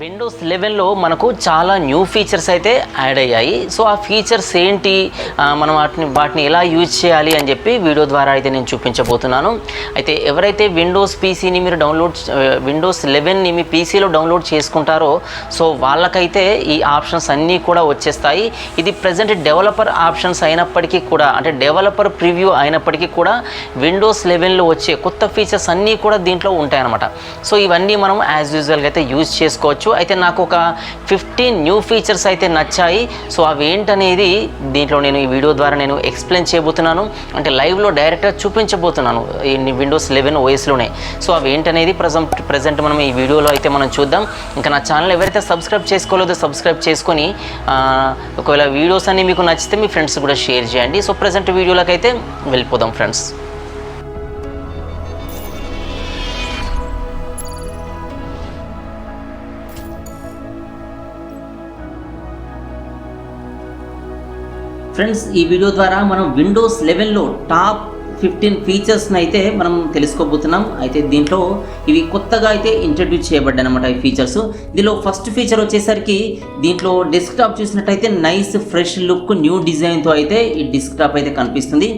Windows 11లో మనకు చాలా new features అయితే యాడ్ అయ్యాయి. సో ఆ ఫీచర్స్ ఏంటి, మనం వాటిని ఎలా యూజ్ చేయాలి అని చెప్పి వీడియో ద్వారా అయితే నేను చూపించబోతున్నాను. అయితే ఎవరైతే విండోస్ పీసీని మీరు విండోస్ 11ని మీ పీసీలో డౌన్లోడ్ చేసుకుంటారో సో వాళ్ళకైతే ఈ ఆప్షన్స్ అన్నీ కూడా వచ్చేస్తాయి. ఇది ప్రజెంట్ డెవలపర్ ఆప్షన్స్ అయినప్పటికీ కూడా, అంటే డెవలపర్ ప్రివ్యూ అయినప్పటికీ కూడా విండోస్ 11లో వచ్చే కొత్త ఫీచర్స్ అన్నీ కూడా దీంట్లో ఉంటాయన్నమాట. సో ఇవన్నీ మనం యాజ్ యూజువల్గా అయితే యూజ్ చేసుకోవచ్చు. అయితే నాకు ఒక 15 న్యూ ఫీచర్స్ అయితే నచ్చాయి. సో అవి ఏంటనేది దీంట్లో నేను ఈ వీడియో ద్వారా నేను ఎక్స్ప్లెయిన్ చేయబోతున్నాను, అంటే లైవ్లో డైరెక్ట్గా చూపించబోతున్నాను ఈ విండోస్ 11 ఓఎస్లోనే. సో అవి ఏంటనేది ప్రజెంట్ మనం ఈ వీడియోలో అయితే మనం చూద్దాం. ఇంకా నా ఛానల్ ఎవరైతే సబ్స్క్రైబ్ చేసుకోలేదో సబ్స్క్రైబ్ చేసుకొని ఒకవేళ వీడియోస్ అన్నీ మీకు నచ్చితే మీ ఫ్రెండ్స్ కూడా షేర్ చేయండి. సో ప్రజెంట్ వీడియోలోకి అయితే వెళ్ళిపోదాం ఫ్రెండ్స్. ఫ్రెండ్స్, ఈ వీడియో ద్వారా మనం విండోస్ 11లో టాప్ 15 ఫీచర్స్ని అయితే మనం తెలుసుకోబోతున్నాం. అయితే దీంట్లో ఇవి కొత్తగా అయితే ఇంట్రడ్యూస్ చేయబడ్డాయి అనమాట ఈ ఫీచర్స్. దీనిలో ఫస్ట్ ఫీచర్ వచ్చేసరికి దీంట్లో డెస్క్టాప్ చూసినట్టయితే నైస్ ఫ్రెష్ లుక్ న్యూ డిజైన్తో అయితే ఈ డెస్క్టాప్ అయితే కనిపిస్తుంది.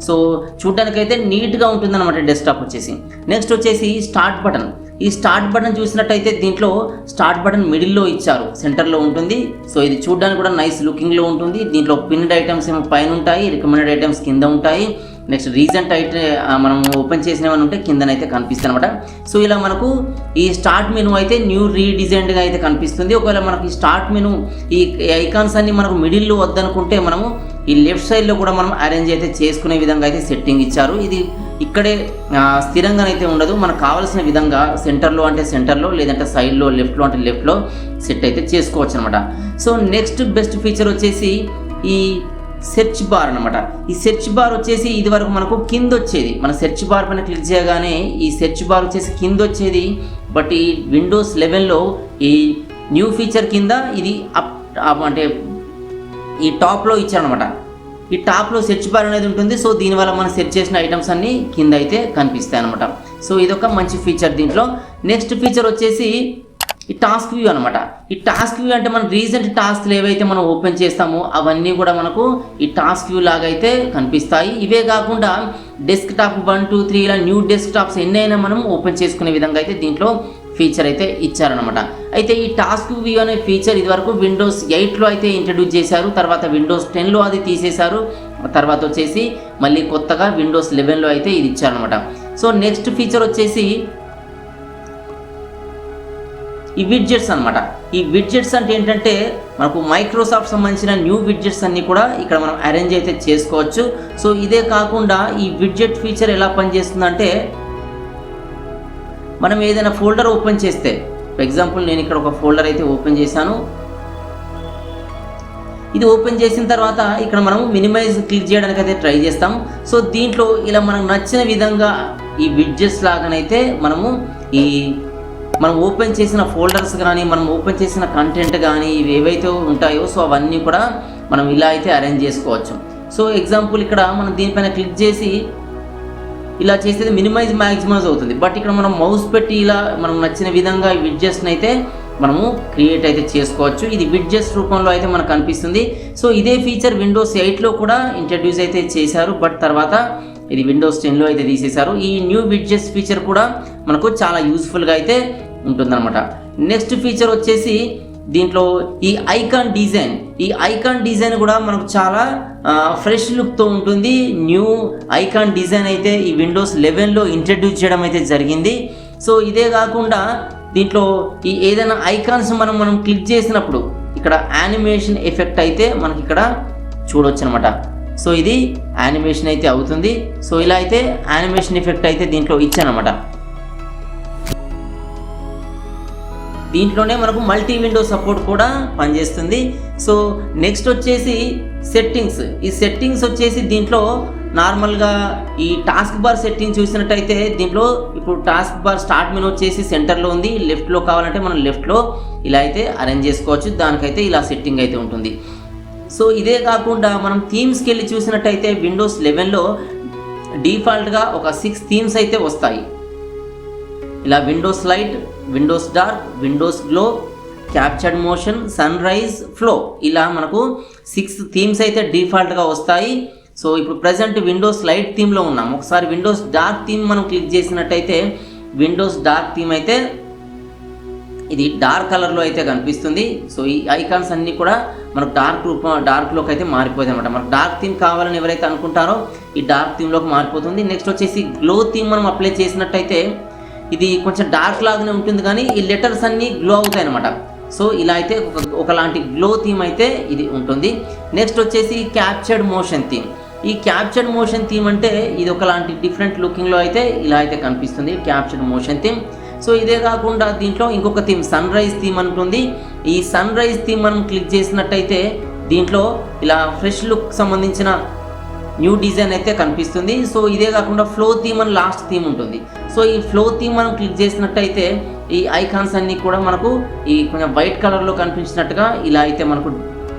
సో చూడడానికైతే నీట్గా ఉంటుందన్నమాట డెస్క్టాప్ వచ్చేసి. నెక్స్ట్ వచ్చేసి స్టార్ట్ బటన్. ఈ స్టార్ట్ బటన్ చూసినట్టయితే దీంట్లో స్టార్ట్ బటన్ మిడిల్లో ఇచ్చారు, సెంటర్లో ఉంటుంది. సో ఇది చూడడానికి కూడా నైస్ లుకింగ్లో ఉంటుంది. దీంట్లో పిన్డ్ ఐటమ్స్ ఏమో పైన ఉంటాయి, రికమెండెడ్ ఐటమ్స్ కింద ఉంటాయి. నెక్స్ట్ రీసెంట్ అయితే మనం ఓపెన్ చేసినవన్నీ ఉంటే కిందనైతే కనిపిస్తుంది అనమాట. సో ఇలా మనకు ఈ స్టార్ట్ మెనూ అయితే న్యూ రీడిజైన్డ్గా అయితే కనిపిస్తుంది. ఒకవేళ మనకు ఈ స్టార్ట్ మెనూ ఈ ఐకాన్స్ అన్ని మనకు మిడిల్లో వద్దనుకుంటే మనము ఈ లెఫ్ట్ సైడ్లో కూడా మనం అరేంజ్ అయితే చేసుకునే విధంగా అయితే సెట్టింగ్ ఇచ్చారు. ఇది ఇక్కడే స్థిరంగానైతే ఉండదు, మనకు కావాల్సిన విధంగా సెంటర్లో అంటే సెంటర్లో, లేదంటే సైడ్లో లెఫ్ట్లో అంటే లెఫ్ట్లో సెట్ అయితే చేసుకోవచ్చు అనమాట. సో నెక్స్ట్ బెస్ట్ ఫీచర్ వచ్చేసి ఈ సెర్చ్ బార్ అనమాట. ఈ సెర్చ్ బార్ వచ్చేసి ఇది వరకు మనకు కింద వచ్చేది, మన సెర్చ్ బార్ పైన క్లిక్ చేయగానే ఈ సెర్చ్ బార్ వచ్చేసి కింద వచ్చేది. బట్ ఈ విండోస్ 11లో ఈ న్యూ ఫీచర్ కింద ఇది అంటే ఈ టాప్లో ఇచ్చారనమాట. ఈ టాప్లో సెర్చ్ బార్ అనేది ఉంటుంది. సో దీనివల్ల మనం సెర్చ్ చేసిన ఐటమ్స్ అన్నీ కింద అయితే కనిపిస్తాయి అనమాట. సో ఇదొక మంచి ఫీచర్ దీంట్లో. నెక్స్ట్ ఫీచర్ వచ్చేసి ఈ టాస్క్ వ్యూ అనమాట. ఈ టాస్క్ వ్యూ అంటే మనం రీసెంట్ టాస్క్లు ఏవైతే మనం ఓపెన్ చేస్తామో అవన్నీ కూడా మనకు ఈ టాస్క్ వ్యూ లాగా అయితే కనిపిస్తాయి. ఇవే కాకుండా డెస్క్టాప్ 1, 2, 3 ఇలా న్యూ డెస్క్టాప్స్ ఎన్నైనా మనం ఓపెన్ చేసుకునే విధంగా అయితే దీంట్లో ఫీచర్ అయితే ఇచ్చారనమాట. అయితే ఈ టాస్క్ వ్యూ అనే ఫీచర్ ఇదివరకు విండోస్ 8లో అయితే ఇంట్రడ్యూస్ చేశారు, తర్వాత విండోస్ 10లో అది తీసేశారు, తర్వాత వచ్చేసి మళ్ళీ కొత్తగా విండోస్ 11లో అయితే ఇది ఇచ్చారనమాట. సో నెక్స్ట్ ఫీచర్ వచ్చేసి ఈ విడ్జెట్స్ అనమాట. ఈ విడ్జెట్స్ అంటే ఏంటంటే మనకు మైక్రోసాఫ్ట్ సంబంధించిన న్యూ విడ్జెట్స్ అన్నీ కూడా ఇక్కడ మనం అరేంజ్ అయితే చేసుకోవచ్చు. సో ఇదే కాకుండా ఈ విడ్జెట్ ఫీచర్ ఎలా పనిచేస్తుందంటే మనం ఏదైనా ఫోల్డర్ ఓపెన్ చేస్తే, ఫర్ ఎగ్జాంపుల్ నేను ఇక్కడ ఒక ఫోల్డర్ అయితే ఓపెన్ చేశాను. ఇది ఓపెన్ చేసిన తర్వాత ఇక్కడ మనం మినిమైజ్ క్లిక్ చేయడానికి అయితే ట్రై చేస్తాం. సో దీంట్లో ఇలా మనకు నచ్చిన విధంగా ఈ విడ్జెట్స్ లాగానైతే మనం ఓపెన్ చేసిన ఫోల్డర్స్ కానీ, మనం ఓపెన్ చేసిన కంటెంట్ కానీ ఇవి ఏవైతే ఉంటాయో సో అవన్నీ కూడా మనం ఇలా అయితే అరేంజ్ చేసుకోవచ్చు. సో ఎగ్జాంపుల్ ఇక్కడ మనం దీనిపైన క్లిక్ చేసి ఇలా చేసేది మినిమైజ్ మ్యాక్సిమైజ్ అవుతుంది. బట్ ఇక్కడ మనం మౌస్ పెట్టి ఇలా మనం నచ్చిన విధంగా ఈ విడ్జెట్స్ని అయితే మనము క్రియేట్ అయితే చేసుకోవచ్చు. ఇది విడ్జెట్స్ రూపంలో అయితే మనకు కనిపిస్తుంది. సో ఇదే ఫీచర్ విండోస్ 8లో కూడా ఇంట్రడ్యూస్ అయితే చేశారు, బట్ తర్వాత ఇది విండోస్ 10లో అయితే తీసేశారు. ఈ న్యూ విడ్జెట్స్ ఫీచర్ కూడా మనకు చాలా యూస్ఫుల్గా అయితే ఉంటుందన్నమాట. నెక్స్ట్ ఫీచర్ వచ్చేసి దీంట్లో ఈ ఐకాన్ డిజైన్. ఈ ఐకాన్ డిజైన్ కూడా మనకు చాలా ఫ్రెష్ లుక్తో ఉంటుంది. న్యూ ఐకాన్ డిజైన్ అయితే ఈ విండోస్ 11లో ఇంట్రడ్యూస్ చేయడం అయితే జరిగింది. సో ఇదే కాకుండా దీంట్లో ఈ ఏదైనా ఐకాన్స్ మనం క్లిక్ చేసినప్పుడు ఇక్కడ యానిమేషన్ ఎఫెక్ట్ అయితే మనకి ఇక్కడ చూడవచ్చు అనమాట. సో ఇది యానిమేషన్ అయితే అవుతుంది. సో ఇలా అయితే యానిమేషన్ ఎఫెక్ట్ అయితే దీంట్లో ఇచ్చానమాట. దీంట్లోనే మనకు మల్టీ విండో సపోర్ట్ కూడా పనిచేస్తుంది. సో నెక్స్ట్ వచ్చేసి సెట్టింగ్స్. ఈ సెట్టింగ్స్ వచ్చేసి దీంట్లో నార్మల్గా ఈ టాస్క్ బార్ సెట్టింగ్ చూసినట్టయితే దీంట్లో ఇప్పుడు టాస్క్ బార్ స్టార్ట్ మెనూ వచ్చేసి సెంటర్లో ఉంది, లెఫ్ట్లో కావాలంటే మనం లెఫ్ట్లో ఇలా అయితే అరేంజ్ చేసుకోవచ్చు. దానికైతే ఇలా సెట్టింగ్ అయితే ఉంటుంది. సో ఇదే కాకుండా మనం థీమ్స్కి వెళ్ళి చూసినట్టయితే విండోస్ 11లో డిఫాల్ట్గా ఒక 6 థీమ్స్ అయితే వస్తాయి. ఇలా Windows light, Windows dark, Windows glow, captured motion, sunrise, flow, ఇలా మనకు 6 థీమ్స్ అయితే డిఫాల్ట్గా వస్తాయి. సో ఇప్పుడు ప్రజెంట్ విండోస్ లైట్ థీమ్లో ఉన్నాం. ఒకసారి విండోస్ డార్క్ థీమ్ మనం క్లిక్ చేసినట్టయితే విండోస్ డార్క్ థీమ్ అయితే ఇది డార్క్ కలర్లో అయితే కనిపిస్తుంది. సో ఈ ఐకాన్స్ అన్నీ కూడా మనకు డార్క్లోకి అయితే మారిపోతుంది అనమాట. మనకు డార్క్ థీమ్ కావాలని ఎవరైతే అనుకుంటారో ఈ డార్క్ థీమ్లోకి మారిపోతుంది. నెక్స్ట్ వచ్చేసి గ్లో థీమ్ మనం అప్లై చేసినట్టయితే ఇది కొంచెం డార్క్ లాగానే ఉంటుంది కానీ ఈ లెటర్స్ అన్నీ గ్లో అవుతాయి అనమాట. సో ఇలా అయితే ఒకలాంటి గ్లో థీమ్ అయితే ఇది ఉంటుంది. నెక్స్ట్ వచ్చేసి క్యాప్చర్డ్ మోషన్ థీమ్. ఈ క్యాప్చర్డ్ మోషన్ థీమ్ అంటే ఇది ఒకలాంటి డిఫరెంట్ లుకింగ్లో అయితే ఇలా అయితే కనిపిస్తుంది క్యాప్చర్డ్ మోషన్ థీమ్. సో ఇదే కాకుండా దీంట్లో ఇంకొక థీమ్ సన్ రైజ్ థీమ్ ఉంటుంది. ఈ సన్ రైజ్ థీమ్ మనం క్లిక్ చేసినట్టయితే దీంట్లో ఇలా ఫ్రెష్ లుక్ సంబంధించిన న్యూ డిజైన్ అయితే కనిపిస్తుంది. సో ఇదే కాకుండా ఫ్లో థీమ్ అని లాస్ట్ థీమ్ ఉంటుంది. సో ఈ ఫ్లో థీమ్ మనం క్లిక్ చేసినట్టయితే ఈ ఐకాన్స్ అన్నీ కూడా మనకు ఈ కొంచెం వైట్ కలర్లో కనిపించినట్టుగా ఇలా అయితే మనకు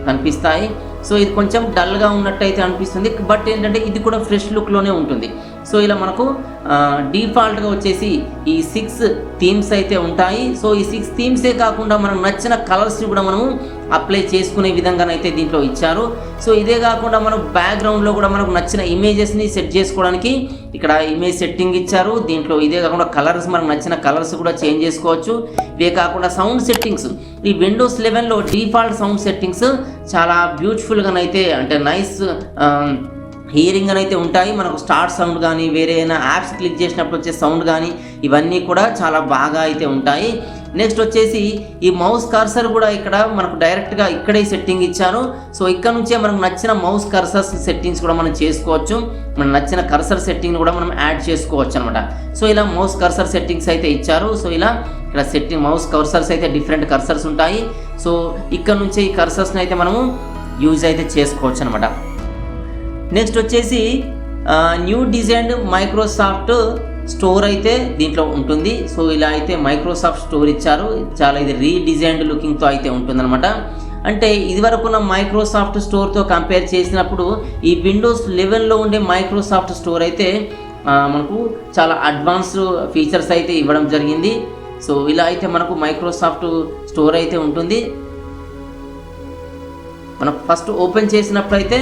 కనిపిస్తాయి. సో ఇది కొంచెం డల్గా ఉన్నట్టయితే అనిపిస్తుంది, బట్ ఏంటంటే ఇది కూడా ఫ్రెష్ లుక్లోనే ఉంటుంది. సో ఇలా మనకు డిఫాల్ట్గా వచ్చేసి ఈ 6 థీమ్స్ అయితే ఉంటాయి. సో ఈ 6 థీమ్సే కాకుండా మనకు నచ్చిన కలర్స్ని కూడా మనము అప్లై చేసుకునే విధంగానైతే దీంట్లో ఇచ్చారు. సో ఇదే కాకుండా మనం బ్యాక్గ్రౌండ్లో కూడా మనకు నచ్చిన ఇమేజెస్ని సెట్ చేసుకోవడానికి ఇక్కడ ఇమేజ్ సెట్టింగ్ ఇచ్చారు. దీంట్లో ఇదే కాకుండా కలర్స్ మనకు నచ్చిన కలర్స్ కూడా చేంజ్ చేసుకోవచ్చు. ఇవే కాకుండా సౌండ్ సెట్టింగ్స్, ఈ విండోస్ 11లో డిఫాల్ట్ సౌండ్ సెట్టింగ్స్ చాలా బ్యూటిఫుల్గానైతే అంటే నైస్ హియరింగ్ అని అయితే ఉంటాయి. మనకు స్టార్ట్ సౌండ్ కానీ వేరే అయినా యాప్స్ క్లిక్ చేసినప్పుడు వచ్చే సౌండ్ కానీ ఇవన్నీ కూడా చాలా బాగా అయితే ఉంటాయి. నెక్స్ట్ వచ్చేసి ఈ మౌస్ కర్సర్ కూడా ఇక్కడ మనకు డైరెక్ట్గా ఇక్కడే సెట్టింగ్ ఇచ్చారు. సో ఇక్కడ నుంచే మనకు నచ్చిన మౌస్ కర్సర్స్ సెట్టింగ్స్ కూడా మనం చేసుకోవచ్చు. మనకు నచ్చిన కర్సర్ సెట్టింగ్ కూడా మనం యాడ్ చేసుకోవచ్చు అనమాట. సో ఇలా మౌస్ కర్సర్ సెట్టింగ్స్ అయితే ఇచ్చారు. సో ఇలా ఇక్కడ సెట్టింగ్ మౌస్ కర్సర్స్ అయితే డిఫరెంట్ కర్సర్స్ ఉంటాయి. సో ఇక్కడ నుంచే ఈ కర్సర్స్ని అయితే మనము యూజ్ అయితే చేసుకోవచ్చు అనమాట. నెక్స్ట్ వచ్చేసి న్యూ డిజైన్డ్ మైక్రోసాఫ్ట్ స్టోర్ అయితే దీంట్లో ఉంటుంది. సో ఇలా అయితే మైక్రోసాఫ్ట్ స్టోర్ ఇచ్చారు. చాలా ఇది రీడిజైన్డ్ లుకింగ్తో అయితే ఉంటుందన్నమాట. అంటే ఇదివరకున్న మైక్రోసాఫ్ట్ స్టోర్తో కంపేర్ చేసినప్పుడు ఈ విండోస్ 11లో ఉండే మైక్రోసాఫ్ట్ స్టోర్ అయితే మనకు చాలా అడ్వాన్స్డ్ ఫీచర్స్ అయితే ఇవ్వడం జరిగింది. సో ఇలా అయితే మనకు మైక్రోసాఫ్ట్ స్టోర్ అయితే ఉంటుంది. మనకు ఫస్ట్ ఓపెన్ చేసినప్పుడు అయితే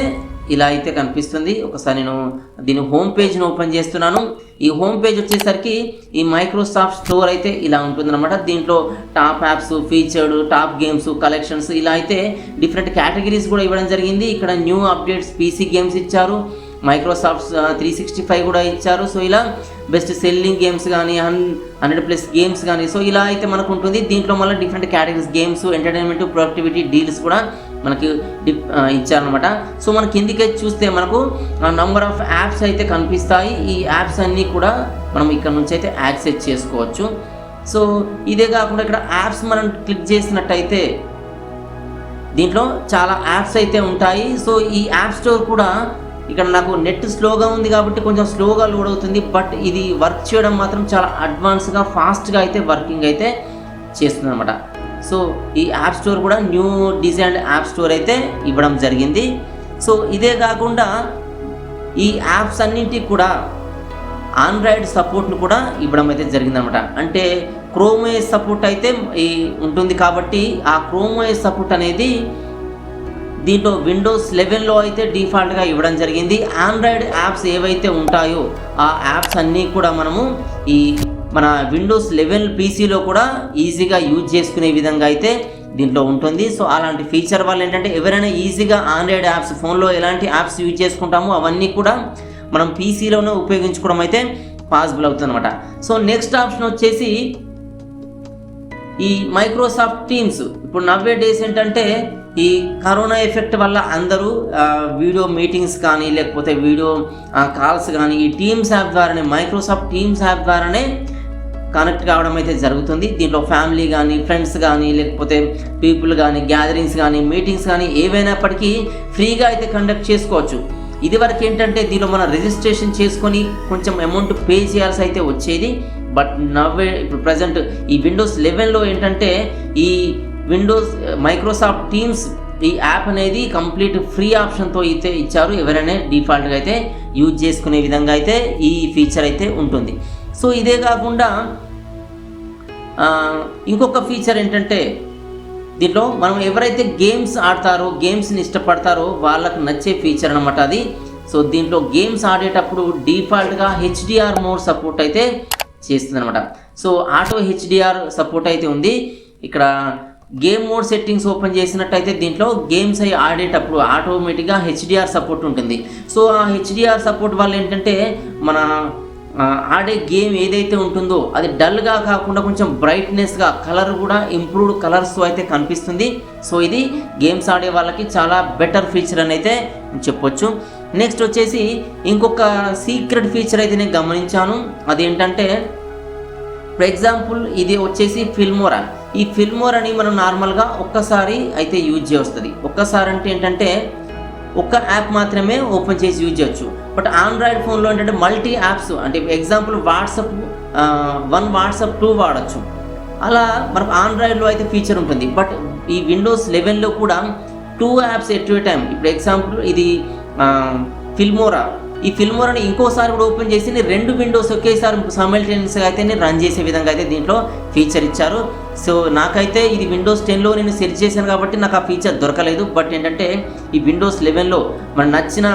ఇలా అయితే కనిపిస్తుంది. ఒకసారి నేను దీని హోమ్ పేజ్ని ఓపెన్ చేస్తున్నాను. ఈ హోమ్ పేజ్ వచ్చేసరికి ఈ మైక్రోసాఫ్ట్ స్టోర్ అయితే ఇలా ఉంటుందన్నమాట. దీంట్లో top apps, featured, top games, collections ఇలా అయితే డిఫరెంట్ కేటగిరీస్ కూడా ఇవ్వడం జరిగింది. ఇక్కడ న్యూ అప్డేట్స్, పీసీ గేమ్స్ ఇచ్చారు, మైక్రోసాఫ్ట్ 365 కూడా ఇచ్చారు. సో ఇలా బెస్ట్ సెల్లింగ్ గేమ్స్ కానీ 100+ గేమ్స్ కానీ సో ఇలా అయితే మనకు ఉంటుంది. దీంట్లో మళ్ళీ different categories games, entertainment, productivity, deals కూడా మనకి ఇచ్చారనమాట. సో మన కిందికి చూస్తే మనకు నంబర్ ఆఫ్ యాప్స్ అయితే కనిపిస్తాయి. ఈ యాప్స్ అన్నీ కూడా మనం ఇక్కడ నుంచి అయితే యాక్సెస్ చేసుకోవచ్చు. సో ఇదే కాకుండా ఇక్కడ యాప్స్ మనం క్లిక్ చేసినట్టయితే దీంట్లో చాలా యాప్స్ అయితే ఉంటాయి. సో ఈ యాప్ స్టోర్ కూడా ఇక్కడ నాకు నెట్ స్లోగా ఉంది కాబట్టి కొంచెం స్లోగా లోడ్ అవుతుంది, బట్ ఇది వర్క్ చేయడం మాత్రం చాలా అడ్వాన్స్గా ఫాస్ట్గా అయితే వర్కింగ్ అయితే చేస్తుంది అనమాట. సో ఈ యాప్ స్టోర్ కూడా న్యూ డిజైన్డ్ యాప్ స్టోర్ అయితే ఇవ్వడం జరిగింది. సో ఇదే కాకుండా ఈ యాప్స్ అన్నింటికి కూడా ఆండ్రాయిడ్ సపోర్ట్ను కూడా ఇవ్వడం అయితే జరిగిందనమాట. అంటే క్రోమ్ OS సపోర్ట్ అయితే ఉంటుంది కాబట్టి ఆ క్రోమ్ OS సపోర్ట్ అనేది దీంట్లో విండోస్ 11లో అయితే డిఫాల్ట్గా ఇవ్వడం జరిగింది. ఆండ్రాయిడ్ యాప్స్ ఏవైతే ఉంటాయో ఆ యాప్స్ అన్నీ కూడా మనము ఈ మన విండోస్ 11 పీసీలో కూడా ఈజీగా యూజ్ చేసుకునే విధంగా అయితే దీంట్లో ఉంటుంది. సో అలాంటి ఫీచర్ వల్ల ఏంటంటే ఎవరైనా ఈజీగా ఆండ్రాయిడ్ యాప్స్ ఫోన్లో ఎలాంటి యాప్స్ యూజ్ చేసుకుంటామో అవన్నీ కూడా మనం పీసీలోనే ఉపయోగించుకోవడం అయితే పాసిబుల్ అవుతుంది అనమాట. సో నెక్స్ట్ ఆప్షన్ వచ్చేసి ఈ మైక్రోసాఫ్ట్ టీమ్స్. ఇప్పుడు నవ్వే డేస్ ఏంటంటే ఈ కరోనా ఎఫెక్ట్ వల్ల అందరూ వీడియో మీటింగ్స్ కానీ లేకపోతే వీడియో కాల్స్ కానీ ఈ టీమ్స్ యాప్ ద్వారానే మైక్రోసాఫ్ట్ టీమ్స్ యాప్ ద్వారానే కనెక్ట్ కావడం అయితే జరుగుతుంది. దీంట్లో ఫ్యామిలీ కానీ ఫ్రెండ్స్ కానీ లేకపోతే పీపుల్ కానీ గ్యాదరింగ్స్ కానీ మీటింగ్స్ కానీ ఏవైనప్పటికీ ఫ్రీగా అయితే కండక్ట్ చేసుకోవచ్చు. ఇదివరకు ఏంటంటే దీనిలో మనం రిజిస్ట్రేషన్ చేసుకొని కొంచెం అమౌంట్ పే చేయాల్సి అయితే వచ్చేది. బట్ నవ్వే ఇప్పుడు ప్రజెంట్ ఈ విండోస్ 11లో ఏంటంటే ఈ విండోస్ మైక్రోసాఫ్ట్ టీమ్స్ ఈ యాప్ అనేది కంప్లీట్ ఫ్రీ ఆప్షన్తో అయితే ఇచ్చారు. ఎవరైనా డిఫాల్ట్గా అయితే యూజ్ చేసుకునే విధంగా అయితే ఈ ఫీచర్ అయితే ఉంటుంది. సో ఇదే కాకుండా ఇంకొక ఫీచర్ ఏంటంటే దీంట్లో మనం ఎవరైతే గేమ్స్ ఆడతారో, గేమ్స్ని ఇష్టపడతారో వాళ్ళకు నచ్చే ఫీచర్ అనమాట అది. సో దీంట్లో గేమ్స్ ఆడేటప్పుడు డిఫాల్ట్గా హెచ్డిఆర్ మోడ్ సపోర్ట్ అయితే చేస్తుంది అనమాట. సో ఆటో హెచ్డిఆర్ సపోర్ట్ అయితే ఉంది. ఇక్కడ గేమ్ మోడ్ సెట్టింగ్స్ ఓపెన్ చేసినట్టయితే దీంట్లో గేమ్స్ అవి ఆడేటప్పుడు ఆటోమేటిక్గా హెచ్డిఆర్ సపోర్ట్ ఉంటుంది. సో ఆ హెచ్డిఆర్ సపోర్ట్ వల్ల ఏంటంటే మన ఆడే గేమ్ ఏదైతే ఉంటుందో అది డల్గా కాకుండా కొంచెం బ్రైట్నెస్గా, కలర్ కూడా ఇంప్రూవ్డ్ కలర్స్తో అయితే కనిపిస్తుంది. సో ఇది గేమ్స్ ఆడే వాళ్ళకి చాలా బెటర్ ఫీచర్ అని అయితే చెప్పొచ్చు. నెక్స్ట్ వచ్చేసి ఇంకొక సీక్రెట్ ఫీచర్ అయితే నేను గమనించాను. అదేంటంటే ఫర్ ఎగ్జాంపుల్ ఇది వచ్చేసి ఫిల్మోరా. ఈ ఫిల్మోరాని మనం నార్మల్గా ఒక్కసారి అయితే యూజ్ చేయవస్తుంది. ఒక్కసారి అంటే ఏంటంటే ఒక్క యాప్ మాత్రమే ఓపెన్ చేసి యూజ్ చేయొచ్చు. బట్ ఆండ్రాయిడ్ ఫోన్లో ఏంటంటే మల్టీ యాప్స్, అంటే ఎగ్జాంపుల్ వాట్సాప్ 1 వాట్సాప్ 2 వాడచ్చు. అలా మనకు ఆండ్రాయిడ్లో అయితే ఫీచర్ ఉంటుంది. బట్ ఈ విండోస్ 11లో కూడా 2 యాప్స్ ఎట్ ఏ టైం. ఇప్పుడు ఎగ్జాంపుల్ ఇది ఫిల్మోరా, ఈ ఫిల్మోరాని ఇంకోసారి కూడా ఓపెన్ చేసి 2 విండోస్ ఒకేసారి సైమల్టేనియస్గా అయితే రన్ చేసే విధంగా అయితే దీంట్లో ఫీచర్ ఇచ్చారు. సో నాకైతే ఇది విండోస్ 10లో నేను సెర్చ్ చేశాను కాబట్టి నాకు ఆ ఫీచర్ దొరకలేదు. బట్ ఏంటంటే ఈ విండోస్ 11లో మనకు నచ్చిన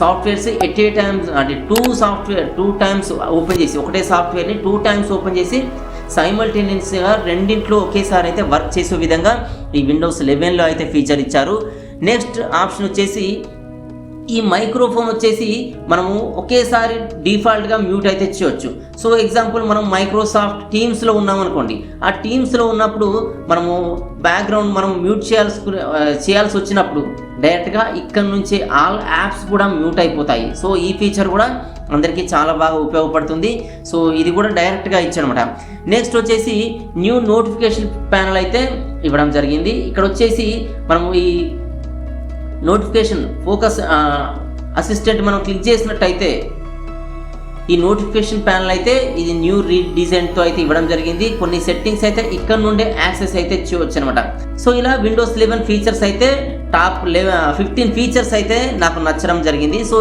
సాఫ్ట్వేర్స్ ఎట్ ఏ టైమ్స్, అంటే 2 టైమ్స్ ఓపెన్ చేసి, ఒకటే సాఫ్ట్వేర్ని 2 టైమ్స్ ఓపెన్ చేసి సైమల్టేనియస్గా రెండింట్లో ఒకేసారి అయితే వర్క్ చేసే విధంగా ఈ విండోస్ 11లో అయితే ఫీచర్ ఇచ్చారు. నెక్స్ట్ ఆప్షన్ వచ్చేసి ఈ మైక్రోఫోన్ వచ్చేసి మనము ఒకేసారి డిఫాల్ట్గా మ్యూట్ అయితే చేయొచ్చు. సో ఎగ్జాంపుల్ మనం మైక్రోసాఫ్ట్ టీమ్స్లో ఉన్నామనుకోండి, ఆ టీమ్స్లో ఉన్నప్పుడు మనము బ్యాక్గ్రౌండ్ మనం మ్యూట్ చేయాల్సి వచ్చినప్పుడు డైరెక్ట్గా ఇక్కడ నుంచే ఆల్ యాప్స్ కూడా మ్యూట్ అయిపోతాయి. సో ఈ ఫీచర్ కూడా అందరికీ చాలా బాగా ఉపయోగపడుతుంది. సో ఇది కూడా డైరెక్ట్గా ఇచ్చానమాట. నెక్స్ట్ వచ్చేసి న్యూ నోటిఫికేషన్ ప్యానల్ అయితే ఇవ్వడం జరిగింది. ఇక్కడ వచ్చేసి మనము ఈ నోటిఫికేషన్ ఫోకస్ అసిస్టెంట్ మనం క్లిక్ చేసినట్టయితే ఈ నోటిఫికేషన్ ప్యానల్ అయితే ఇది న్యూ రీడిజైన్తో అయితే ఇవ్వడం జరిగింది. కొన్ని సెట్టింగ్స్ అయితే ఇక్కడ నుండే యాక్సెస్ అయితే చేయవచ్చు అనమాట. సో ఇలా విండోస్ 11 ఫీచర్స్ అయితే టాప్ 15 ఫీచర్స్ అయితే నాకు నచ్చడం జరిగింది. సో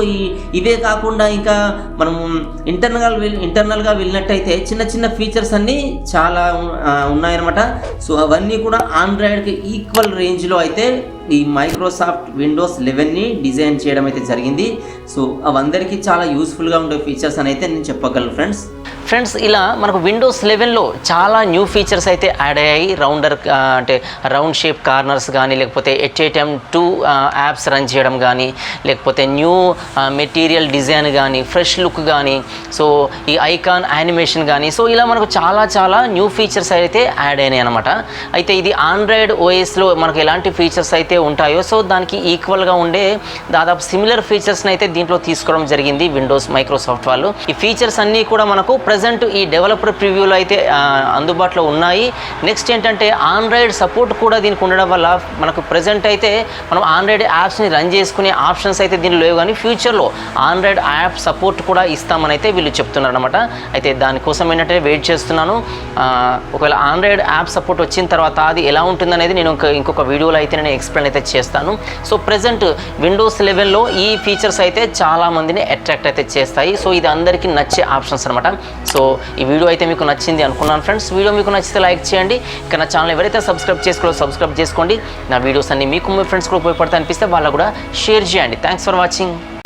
ఇవే కాకుండా ఇంకా మనము ఇంటర్నల్గా వెళ్ళినట్టయితే చిన్న చిన్న ఫీచర్స్ అన్నీ చాలా ఉన్నాయన్నమాట. సో అవన్నీ కూడా ఆండ్రాయిడ్కి ఈక్వల్ రేంజ్లో అయితే ఈ మైక్రోసాఫ్ట్ విండోస్ 11ని డిజైన్ చేయడం అయితే జరిగింది. సో అవందరికీ చాలా యూస్ఫుల్గా ఉండే ఫీచర్స్ అని అయితే నేను చెప్పగలను ఫ్రెండ్స్. ఇలా మనకు విండోస్ 11లో చాలా న్యూ ఫీచర్స్ అయితే యాడ్ అయ్యాయి. అంటే రౌండ్ షేప్ కార్నర్స్ కానీ, లేకపోతే at a time 2 apps run చేయడం కానీ, లేకపోతే న్యూ మెటీరియల్ డిజైన్ కానీ, ఫ్రెష్ లుక్ కానీ, సో ఈ ఐకాన్ యానిమేషన్ కానీ, సో ఇలా మనకు చాలా న్యూ ఫీచర్స్ అయితే యాడ్ అయినాయి అనమాట. అయితే ఇది ఆండ్రాయిడ్ ఓఎస్లో మనకు ఎలాంటి ఫీచర్స్ అయితే ఉంటాయో సో దానికి ఈక్వల్గా ఉండే దాదాపు సిమిలర్ ఫీచర్స్ని అయితే దీంట్లో తీసుకోవడం జరిగింది మైక్రోసాఫ్ట్ వాళ్ళు. ఈ ఫీచర్స్ అన్నీ కూడా మనకు ప్రజెంట్ ఈ డెవలపర్ ప్రివ్యూలో అయితే అందుబాటులో ఉన్నాయి. నెక్స్ట్ ఏంటంటే ఆండ్రాయిడ్ సపోర్ట్ కూడా దీనికి ఉండడం వల్ల మనకు ప్రజెంట్ అయితే మనం ఆండ్రాయిడ్ యాప్స్ని రన్ చేసుకునే ఆప్షన్స్ అయితే దీనిలో లేవు, కానీ ఫ్యూచర్లో ఆండ్రాయిడ్ యాప్ సపోర్ట్ కూడా ఇస్తామని అయితే వీళ్ళు చెప్తున్నారు అనమాట. అయితే దానికోసం ఏంటంటే వెయిట్ చేస్తున్నాను. ఒకవేళ ఆండ్రాయిడ్ యాప్ సపోర్ట్ వచ్చిన తర్వాత అది ఎలా ఉంటుందనేది నేను ఇంకొక వీడియోలో అయితే నేను ఎక్స్ప్లెయిన్ అయితే చేస్తాను. సో ప్రజెంట్ విండోస్ 11లో ఈ ఫీచర్స్ అయితే చాలా మందిని అట్రాక్ట్ అయితే చేస్తాయి. సో ఇది అందరికీ నచ్చే ఆప్షన్స్ అనమాట. సో ఈ వీడియో అయితే మీకు నచ్చింది అనుకున్నాను ఫ్రెండ్స్. వీడియో మీకు నచ్చితే లైక్ చేయండి. ఇక నా ఛానల్ ఎవరైతే సబ్స్క్రైబ్ చేసుకోండి. నా వీడియోస్ అన్ని మీకు మీ ఫ్రెండ్స్ కూడా ఉపయోగపడతాయి అనిపిస్తే వాళ్ళకు కూడా షేర్ చేయండి. Thanks for watching.